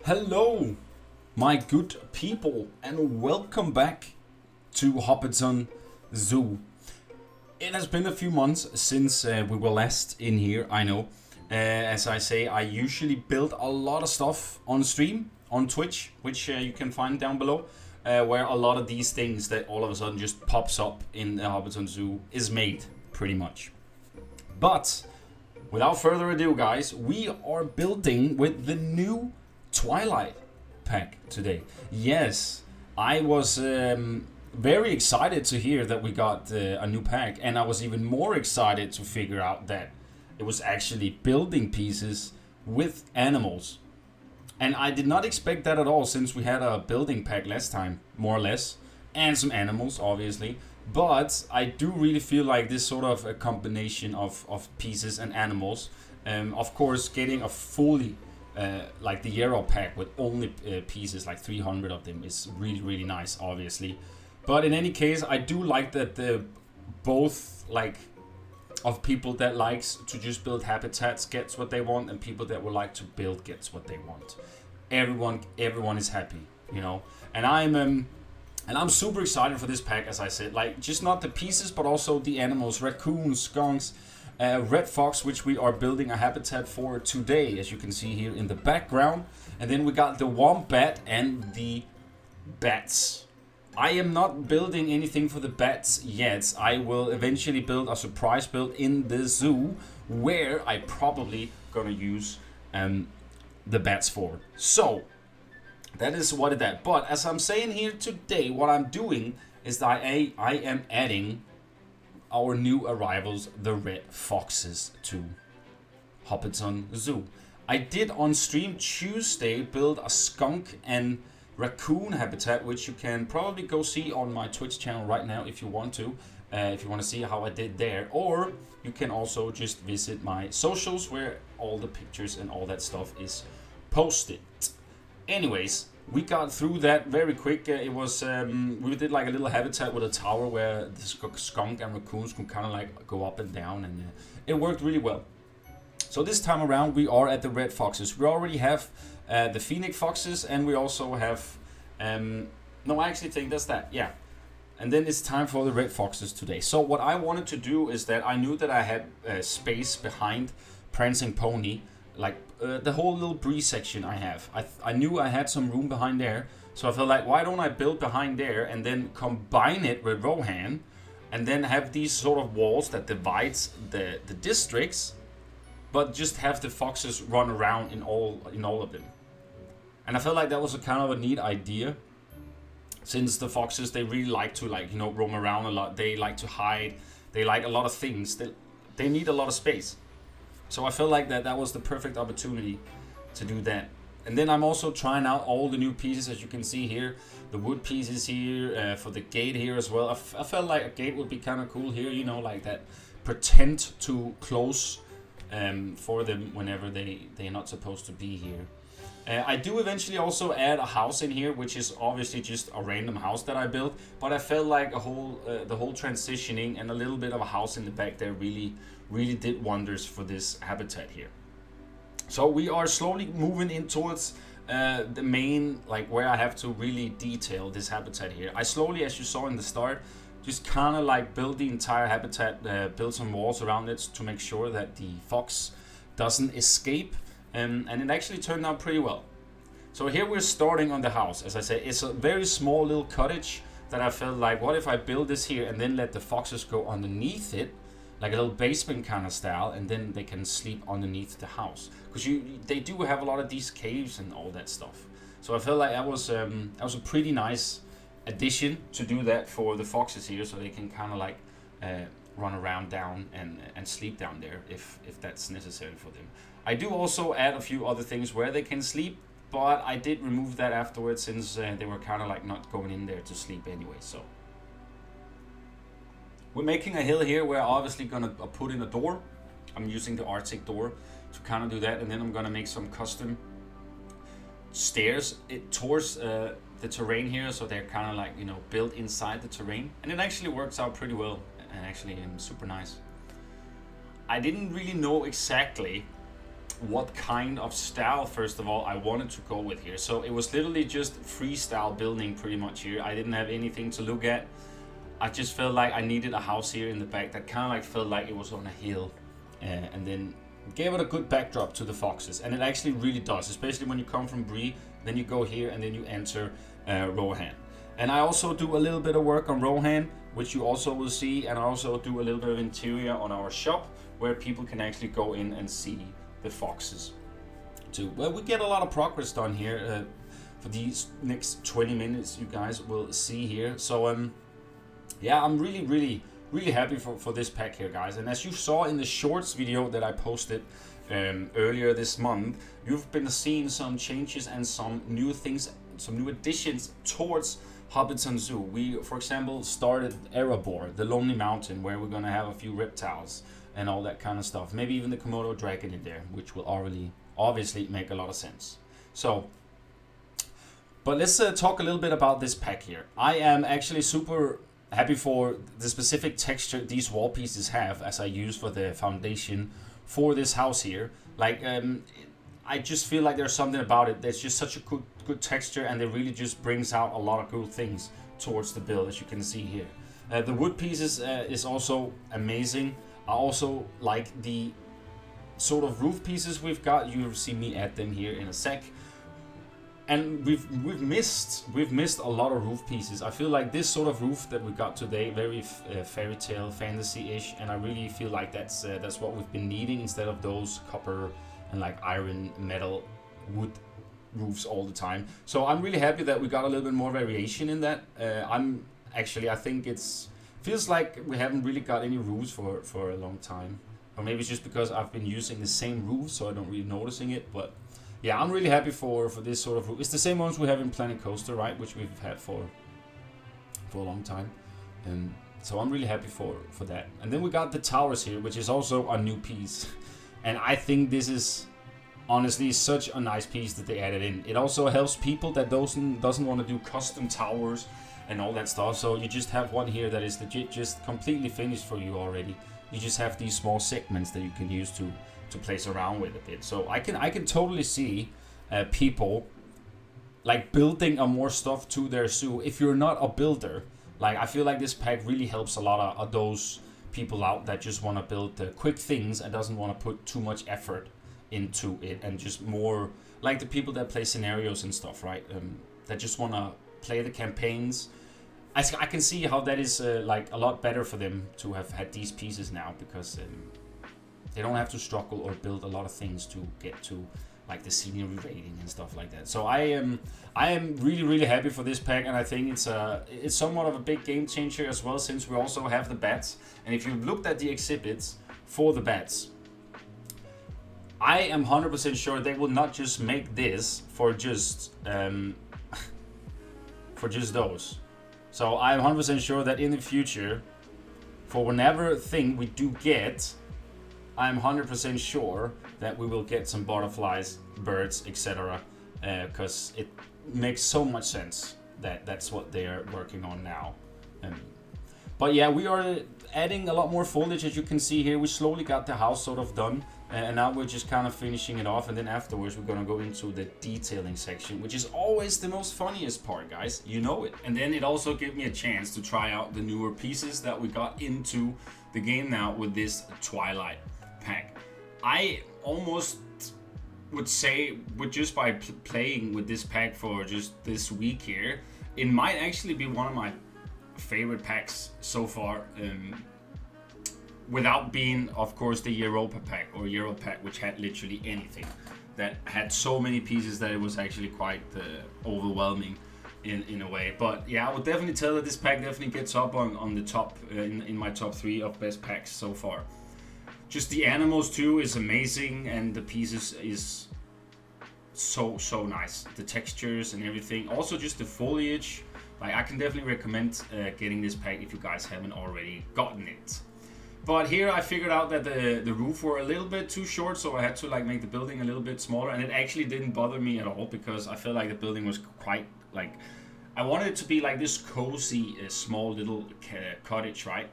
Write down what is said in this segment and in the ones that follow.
Hello, my good people, and welcome back to Hobbiton Zoo. It has been a few months since we were last in here, I know. As I say, I usually build a lot of stuff on stream, on Twitch, which you can find down below, where a lot of these things that all of a sudden just pops up in the Hobbiton Zoo is made, pretty much. But, without further ado guys, we are building with the new Twilight Pack today. Yes, I was very excited to hear that we got a new pack, and I was even more excited to figure out that it was actually building pieces with animals. And I did not expect that at all, since we had a building pack last time, more or less, and some animals, obviously. But I do really feel like this sort of a combination of pieces and animals. Of course, getting a fully like the Yarrow pack with only pieces, like 300 of them, is really nice, obviously. But in any case, I do like that the both like of people that likes to just build habitats gets what they want, and people that would like to build gets what they want. Everyone is happy, you know. And I'm super excited for this pack, as I said. Like, just not the pieces, but also the animals, raccoons, skunks, red fox, which we are building a habitat for today, as you can see here in the background. And then we got the wombat and the bats. I am not building anything for the bats yet. I will eventually build a surprise build in the zoo, where I probably gonna use the bats for. So that is what it is. But as I'm saying here today, what I'm doing is that I am adding our new arrivals, the red foxes, to Hobbiton Zoo. I did on stream Tuesday build a skunk and raccoon habitat, which you can probably go see on my Twitch channel right now if you want to. If you want to see how I did there, or you can also just visit my socials, where all the pictures and all that stuff is posted. Anyways, we got through that very quick. It was we did like a little habitat with a tower where the skunk and raccoons could kind of like go up and down, and it worked really well. So this time around we are at the red foxes. We already have the phoenix foxes, and we also have no, I actually think that's that, yeah. And then it's time for the red foxes today. So what I wanted to do is that I knew that I had space behind Prancing Pony, like the whole little Bree section I have. I knew I had some room behind there, so I felt like, why don't I build behind there and then combine it with Rohan, and then have these sort of walls that divides the districts, but just have the foxes run around in all of them. And I felt like that was a kind of a neat idea, since the foxes, they really like to, like, you know, roam around a lot. They like to hide. They like a lot of things. They need a lot of space. So I felt like that was the perfect opportunity to do that. And then I'm also trying out all the new pieces, as you can see here. The wood pieces here, for the gate here as well. I felt like a gate would be kind of cool here, you know, like that. Pretend to close for them whenever they're not supposed to be here. I do eventually also add a house in here, which is obviously just a random house that I built. But I felt like the whole transitioning and a little bit of a house in the back there really did wonders for this habitat here. So we are slowly moving in towards the main, like where I have to really detail this habitat here. I slowly, as you saw in the start, just kind of like build the entire habitat, build some walls around it to make sure that the fox doesn't escape. And it actually turned out pretty well. So here we're starting on the house. As I said, it's a very small little cottage that I felt like, what if I build this here and then let the foxes go underneath it, like a little basement kind of style, and then they can sleep underneath the house, because they do have a lot of these caves and all that stuff. So I felt like that was a pretty nice addition to do that for the foxes here, so they can kind of like run around down and sleep down there if that's necessary for them. I do also add a few other things where they can sleep, but I did remove that afterwards, since they were kind of like not going in there to sleep anyway. So we're making a hill here where I'm obviously gonna put in a door. I'm using the Arctic door to kind of do that, and then I'm gonna make some custom stairs towards the terrain here, so they're kind of like, you know, built inside the terrain, and it actually works out pretty well, and actually super nice. I didn't really know exactly what kind of style, first of all, I wanted to go with here. So it was literally just freestyle building pretty much here. I didn't have anything to look at. I just felt like I needed a house here in the back that kind of like felt like it was on a hill, and then gave it a good backdrop to the foxes. And it actually really does, especially when you come from Bree, then you go here and then you enter Rohan. And I also do a little bit of work on Rohan, which you also will see, and I also do a little bit of interior on our shop where people can actually go in and see the foxes too. Well, we get a lot of progress done here for these next 20 minutes, you guys will see here. So yeah, I'm really happy for this pack here, guys. And as you saw in the shorts video that I posted earlier this month, you've been seeing some changes and some new things, some new additions towards Hobbiton Zoo. We, for example, started Erebor, the Lonely Mountain, where we're gonna have a few reptiles and all that kind of stuff. Maybe even the Komodo dragon in there, which will obviously make a lot of sense. So, but let's talk a little bit about this pack here. I am actually super happy for the specific texture these wall pieces have, as I use for the foundation for this house here. Like, I just feel like there's something about it that's just such a good texture, and it really just brings out a lot of cool things towards the build, as you can see here. The wood pieces is also amazing. I also like the sort of roof pieces we've got. You'll see me add them here in a sec. And we've missed a lot of roof pieces. I feel like this sort of roof that we got today, very fairy tale fantasy-ish, and I really feel like that's what we've been needing instead of those copper and like iron, metal, wood roofs all the time. So I'm really happy that we got a little bit more variation in that. I think feels like we haven't really got any roofs for a long time, or maybe it's just because I've been using the same roof, so I don't really noticing it. But yeah, I'm really happy for this sort of roof. It's the same ones we have in Planet Coaster, right, which we've had for a long time, and so I'm really happy for that. And then we got the towers here, which is also a new piece, and I think this is honestly such a nice piece that they added in. It also helps people that doesn't want to do custom towers and all that stuff. So you just have one here that is legit just completely finished for you already. You just have these small segments that you can use to place around with a bit. So I can totally see people like building a more stuff to their zoo. If you're not a builder, like I feel like this pack really helps a lot of those people out that just want to build quick things and doesn't want to put too much effort into it, and just more like the people that play scenarios and stuff, right? That just want to play the campaigns. I can see how that is like a lot better for them to have had these pieces now, because they don't have to struggle or build a lot of things to get to like the scenery rating and stuff like that. So I am really happy for this pack, and I think it's somewhat of a big game changer as well, since we also have the bats. And if you've looked at the exhibits for the bats, I am 100% sure they will not just make this for just those. So I'm 100% sure that in the future, for whenever thing we do get, I'm 100% sure that we will get some butterflies, birds, etc. Because it makes so much sense that that's what they are working on now. But yeah, we are adding a lot more foliage, as you can see here. We slowly got the house sort of done, and now we're just kind of finishing it off, and then afterwards we're gonna go into the detailing section, which is always the most funniest part, guys, you know it. And then it also gave me a chance to try out the newer pieces that we got into the game now with this Twilight Pack. I almost would say, with just by playing with this pack for just this week here, it might actually be one of my favorite packs so far, without being, of course, the Europa pack or Euro pack, which had literally anything, that had so many pieces that it was actually quite overwhelming in a way. But yeah, I would definitely tell that this pack definitely gets up on the top in my top 3 of best packs so far. Just the animals too is amazing, and the pieces is so nice. The textures and everything. Also just the foliage. Like, I can definitely recommend getting this pack if you guys haven't already gotten it. But here I figured out that the roof were a little bit too short, so I had to like make the building a little bit smaller, and it actually didn't bother me at all, because I felt like the building was quite like, I wanted it to be like this cozy small little cottage, right?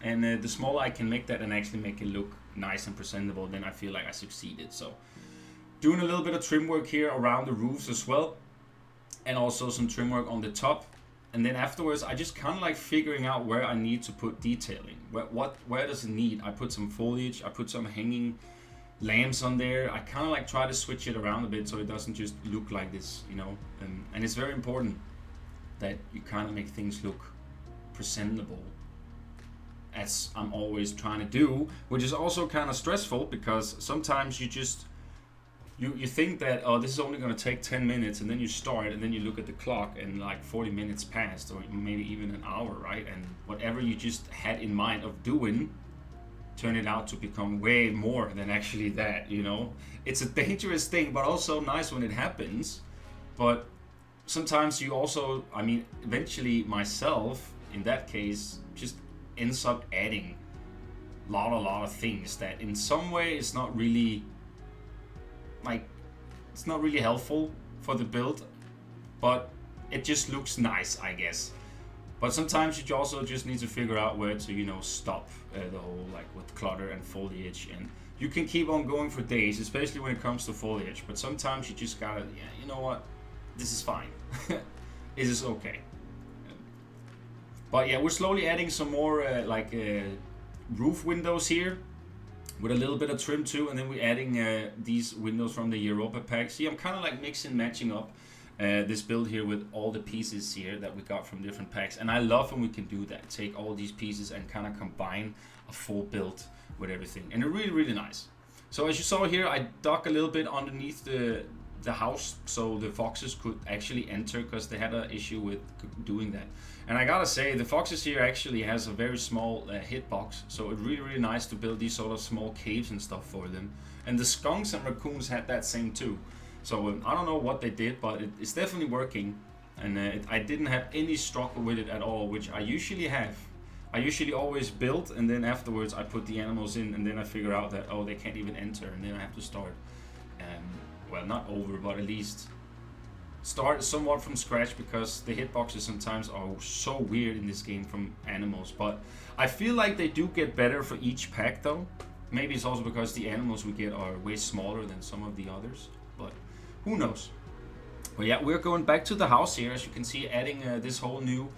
And the smaller I can make that and actually make it look nice and presentable, then I feel like I succeeded. So Doing a little bit of trim work here around the roofs as well, and also some trim work on the top. And then afterwards, I just kind of like figuring out where I need to put detailing. Where does it need? I put some foliage, I put some hanging lamps on there. I kind of like try to switch it around a bit so it doesn't just look like this, you know. And it's very important that you kind of make things look presentable, as I'm always trying to do, which is also kind of stressful because sometimes you just you think that, oh, this is only going to take 10 minutes, and then you start, and then you look at the clock and like 40 minutes passed, or maybe even an hour, right? And whatever you just had in mind of doing turn it out to become way more than actually that, you know. It's a dangerous thing, but also nice when it happens. But sometimes you also, I mean, eventually myself in that case just ends up adding a lot of things that in some way is not really like, it's not really helpful for the build, but it just looks nice, I guess. But sometimes you also just need to figure out where to, you know, stop the whole, like, with clutter and foliage. And you can keep on going for days, especially when it comes to foliage. But sometimes you just gotta, yeah, you know what, this is fine. This is okay. But yeah, we're slowly adding some more roof windows here with a little bit of trim too, and then we're adding these windows from the Europa pack. See, I'm kind of like matching up this build here with all the pieces here that we got from different packs, and I love when we can do that, take all these pieces and kind of combine a full build with everything, and it's really nice. So as you saw here, I dug a little bit underneath the house so the foxes could actually enter, because they had an issue with doing that. And I gotta say, the foxes here actually has a very small hitbox, so it's really nice to build these sort of small caves and stuff for them. And the skunks and raccoons had that same too. So I don't know what they did, but it's definitely working. And I didn't have any struggle with it at all, which I usually have. I usually always build, and then afterwards I put the animals in, and then I figure out that, oh, they can't even enter, and then I have to start. Well, not over, but at least start somewhat from scratch, because the hitboxes sometimes are so weird in this game from animals. But I feel like they do get better for each pack though. Maybe it's also because the animals we get are way smaller than some of the others, but who knows. But yeah, we're going back to the house here, as you can see, adding this whole new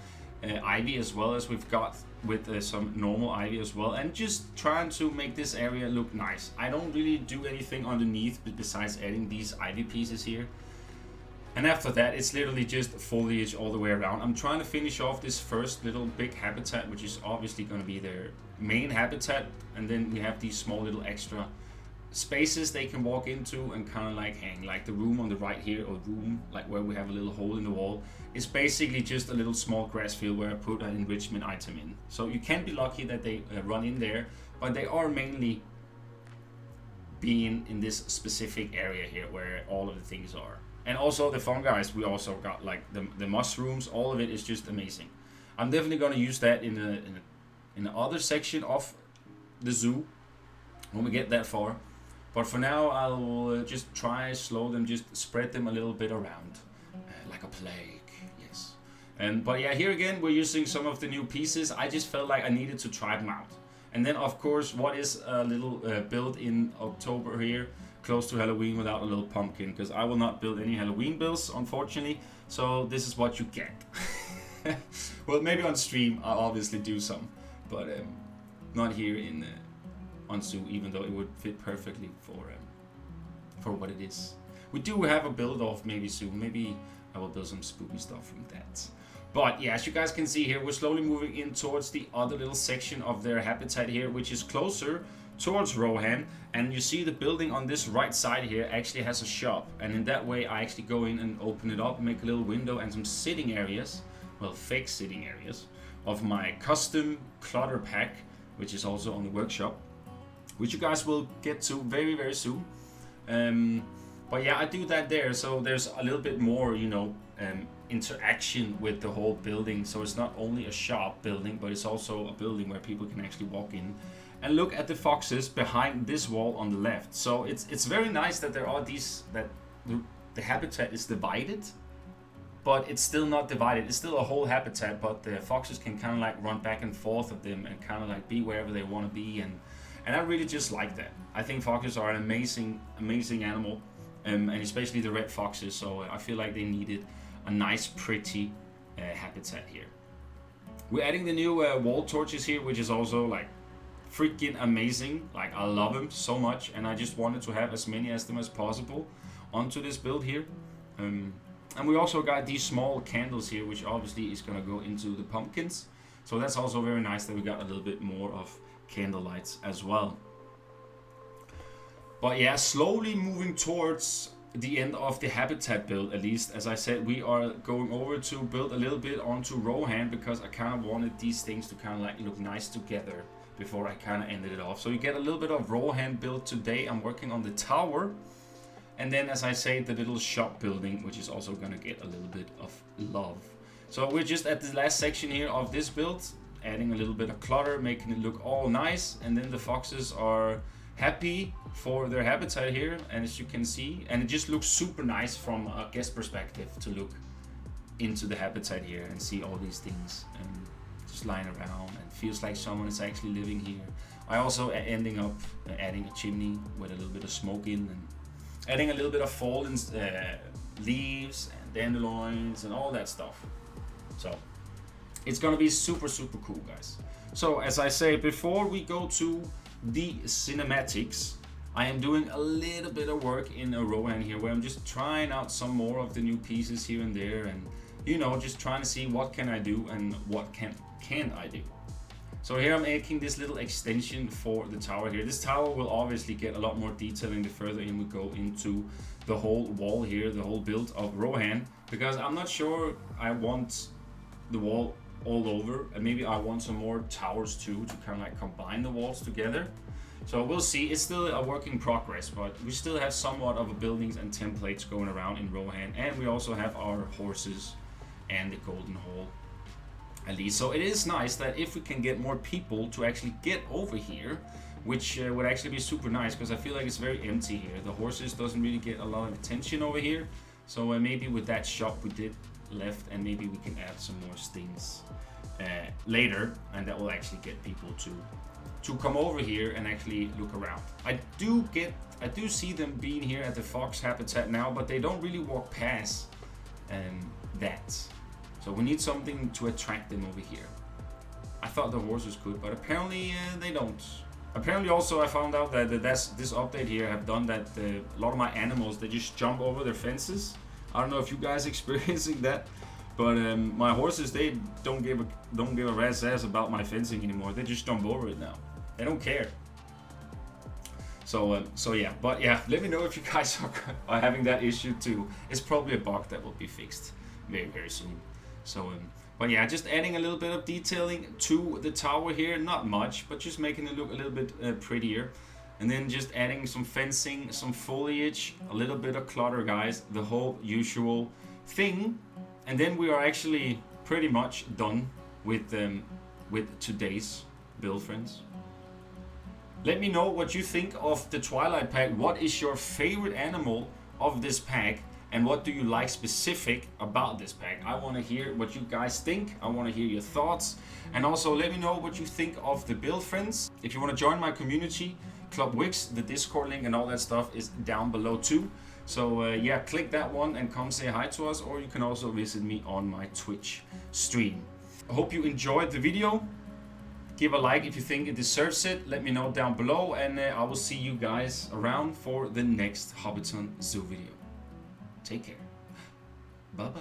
ivy, as well as we've got with some normal ivy as well, and just trying to make this area look nice. I don't really do anything underneath besides adding these ivy pieces here. And after that, it's literally just foliage all the way around. I'm trying to finish off this first little big habitat, which is obviously going to be their main habitat. And then we have these small little extra spaces they can walk into and kind of like hang. Like the room on the right here, or room like where we have a little hole in the wall, is basically just a little small grass field where I put an enrichment item in. So you can be lucky that they run in there, but they are mainly being in this specific area here where all of the things are. And also the fungi, we also got like the mushrooms. All of it is just amazing. I'm definitely going to use that in the other section of the zoo when we get that far. But for now, I'll just try slow them, just spread them a little bit around, like a plague. Yes. But yeah, here again we're using some of the new pieces. I just felt like I needed to try them out. And then of course, what is a little build in October here, close to Halloween, without a little pumpkin? Because I will not build any Halloween builds, unfortunately. So this is what you get. Well, maybe on stream I'll obviously do some, but not here in on Zoo, even though it would fit perfectly for what it is. We do have a build off maybe soon. Maybe I will build some spooky stuff from that. But yeah, as you guys can see here, we're slowly moving in towards the other little section of their habitat here, which is closer towards Rohan. And you see the building on this right side here actually has a shop, and in that way I actually go in and open it up, make a little window and some sitting areas, well, fake sitting areas, of my custom clutter pack, which is also on the workshop, which you guys will get to very soon. But yeah, I do that there, so there's a little bit more, you know, interaction with the whole building. So it's not only a shop building, but it's also a building where people can actually walk in and look at the foxes behind this wall on the left. So it's very nice that there are these, that the habitat is divided, but it's still not divided. It's still a whole habitat, but the foxes can kind of like run back and forth of them and kind of like be wherever they want to be. And I really just like that. I think foxes are an amazing animal. and especially the red foxes. So I feel like they needed a nice, pretty habitat here. We're adding the new wall torches here, which is also like freaking amazing. Like, I love them so much, and I just wanted to have as many as them as possible onto this build here. And we also got these small candles here, which obviously is gonna go into the pumpkins. So that's also very nice that we got a little bit more of candle lights as well. But yeah, slowly moving towards the end of the habitat build. At least, as I said, we are going over to build a little bit onto Rohan, because I kind of wanted these things to kind of like look nice together before I kind of ended it off. So you get a little bit of Rohan build today. I'm working on the tower, and then, as I say, the little shop building, which is also gonna get a little bit of love. So we're just at the last section here of this build, adding a little bit of clutter, making it look all nice, and then the foxes are happy for their habitat here, and as you can see, and it just looks super nice from a guest perspective to look into the habitat here and see all these things and just lying around, and feels like someone is actually living here. I also ending up adding a chimney with a little bit of smoke in, and adding a little bit of fallen leaves and dandelions and all that stuff. So it's gonna be super cool, guys. So as I say, before we go to the cinematics, I am doing a little bit of work in Rohan here, where I'm just trying out some more of the new pieces here and there, and you know, just trying to see what can I do and what can I do. So here I'm making this little extension for the tower here. This tower will obviously get a lot more detailing the further in we go into the whole wall here, the whole build of Rohan, because I'm not sure I want the wall all over, and maybe I want some more towers too, to kind of like combine the walls together. So we'll see. It's still a work in progress, but we still have somewhat of a buildings and templates going around in Rohan, and we also have our horses and the golden hole at least. So it is nice that if we can get more people to actually get over here, which would actually be super nice, because I feel like it's very empty here. The horses doesn't really get a lot of attention over here. So maybe with that shop we did left, and maybe we can add some more things later, and that will actually get people to come over here and actually look around. I do see them being here at the fox habitat now, but they don't really walk past that. So we need something to attract them over here. I thought the horses could, but apparently they don't. Apparently also I found out that this update here have done that a lot of my animals, they just jump over their fences. I don't know if you guys experiencing that, but my horses, they don't give a rat's ass about my fencing anymore. They just jump over it now. They don't care. So yeah, but yeah, let me know if you guys are having that issue too. It's probably a bug that will be fixed very soon. So but yeah, just adding a little bit of detailing to the tower here, not much, but just making it look a little bit prettier. And then just adding some fencing, some foliage, a little bit of clutter, guys, the whole usual thing. And then we are actually pretty much done with today's build, friends. Let me know what you think of the Twilight Pack. What is your favorite animal of this pack? And what do you like specific about this pack? I want to hear what you guys think. I want to hear your thoughts. And also let me know what you think of the build, friends. If you want to join my community, Club Wikz, the Discord link and all that stuff is down below too. So yeah, click that one and come say hi to us, or you can also visit me on my Twitch stream. I hope you enjoyed the video. Give a like if you think it deserves it. Let me know down below, and I will see you guys around for the next Hobbiton Zoo video. Take care. Bye bye.